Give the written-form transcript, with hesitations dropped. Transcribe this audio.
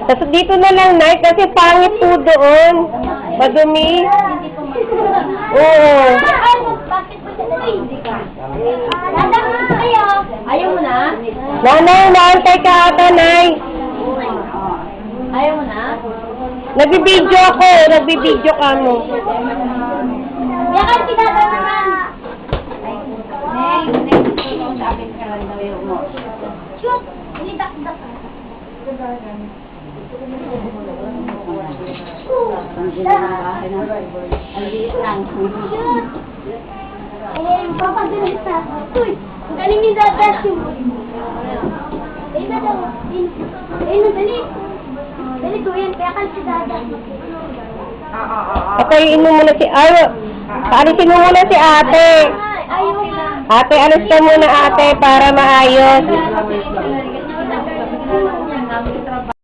Tapos dito na lang, Nay, kasi pangit po doon. Madumi. Oo. Ayaw mo na? Nanay, naantay ka ata, Nay. Ayaw mo na? Nagbibidyo ako. Nagbibidyo ka mo. Yakan kita naman. Shoot! Ilidak-dak. Shoot! Papagdalit na. Uy! Ang galing ni Dadas yung... Ayun na daw. Ayun na, dali. Dali ko yan. Kaya kan si Dadas. Patayin mo muna si... Ay, paalisin mo muna si ate. Ayaw na. Ate, alis ka muna ate para maayos.